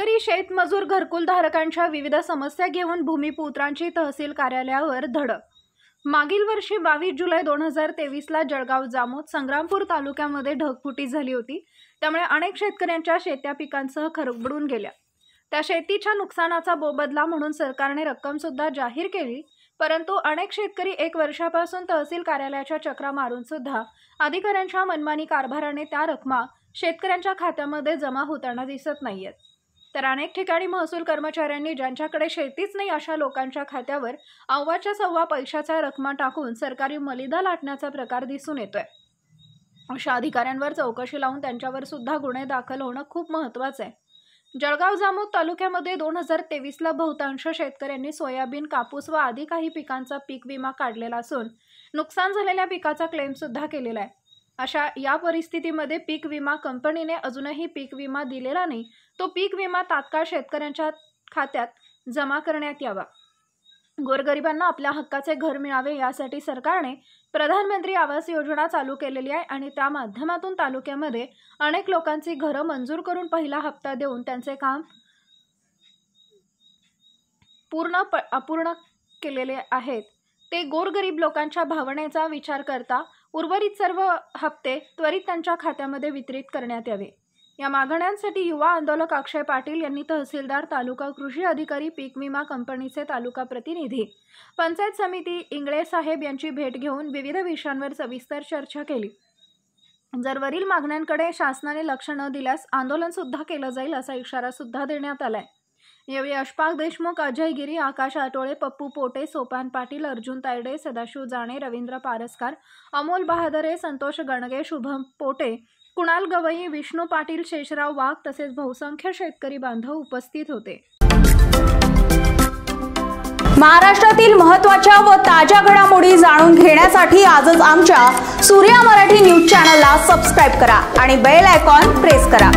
शेतकरी शेतमजूर घरकुलधारकांच्या विविध समस्या घेऊन भूमिपुत्रांची तहसील कार्यालयावर धडक। मागील वर्षी 22 जुलै 2023ला जळगाव जामोद संग्रामपूर तालुक्यामध्ये ढगफुटी झाली होती। त्यामुळे अनेक शेतकऱ्यांच्या शेत्या पिकांसह खरबडून गेल्या। त्या शेतीच्या नुकसानाचा मोबदला म्हणून सरकारने रक्कम सुद्धा जाहीर केली, परंतु अनेक शेतकरी 1 वर्षापासून तहसील कार्यालयाच्या चक्रा मारून सुद्धा अधिकाऱ्यांच्या मनमानी कारभाराने त्या रकमा शेतकऱ्यांच्या खात्यामध्ये जमा होताना दिसत नाहीयेत। तर अनेक ठिकाणी महसूल कर्मचाऱ्यांनी ज्यांच्याकडे शेतीच नाही अशा लोकांच्या खात्यावर अव्वाच्या सव्वा पैशाच्या रकमा टाकून सरकारी मलिदा लाटण्याचा प्रकार दिसून येतोय। अशा अधिकाऱ्यांवर चौकशी लावून त्यांच्यावर सुद्धा गुन्हे दाखल होणं खूप महत्त्वाचं आहे। जळगाव जामोद तालुक्यामध्ये 2023ला बहुतांश शेतकऱ्यांनी सोयाबीन, कापूस व आदी काही पिकांचा पीक विमा काढलेला असून नुकसान झालेल्या पिकाचा क्लेम सुद्धा केलेला आहे। अशा या परिस्थितीमध्ये पीक विमा कंपनीने अजूनही पीक विमा दिलेला नाही, तो पीक विमा तात्काळ शेतकऱ्यांच्या खात्यात जमा करण्यात यावा। गोरगरिबांना आपल्या हक्काचे घर मिळावे यासाठी सरकारने प्रधानमंत्री आवास योजना चालू केलेली आहे आणि त्या माध्यमातून तालुक्यामध्ये अनेक लोकांची घरं मंजूर करून पहिला हप्ता देऊन त्यांचे काम अपूर्ण केलेले आहेत। ते गोरगरीब लोकांच्या भावनेचा विचार करता उर्वरित सर्व हप्ते त्वरित त्यांच्या खात्यामध्ये वितरित करण्यात यावे। या मागण्यांसाठी युवा आंदोलक अक्षय पाटील यांनी तहसीलदार, तालुका कृषी अधिकारी, पीक विमा कंपनीचे तालुका प्रतिनिधी, पंचायत समिती इंगळे साहेब यांची भेट घेऊन विविध विषयांवर सविस्तर चर्चा केली। जर वरील मागण्यांकडे शासनाने लक्ष न दिल्यास आंदोलन सुद्धा केलं जाईल असा इशारा सुद्धा देण्यात आलाय। यावेळी अशफाक देशमुख, अजय गिरी, आकाश आटोळे, पप्पू पोटे, सोपान पाटील, अर्जुन तायडे, सदाशिव जाणे, रवींद्र पारसकर, अमोल बहादरे, संतोष गणगे, शुभम पोटे, कुणाल गवई, विष्णू पाटील, शेषराव वाघ तसेच बहुसंख्य शेतकरी बांधव उपस्थित होते। महाराष्ट्रातील महत्त्वाच्या व ताज्या घडामोडी जाणून घेण्यासाठी आजच आमच्या सूर्या मराठी न्यूज चॅनलला सबस्क्राइब करा आणि बेल आयकॉन प्रेस करा।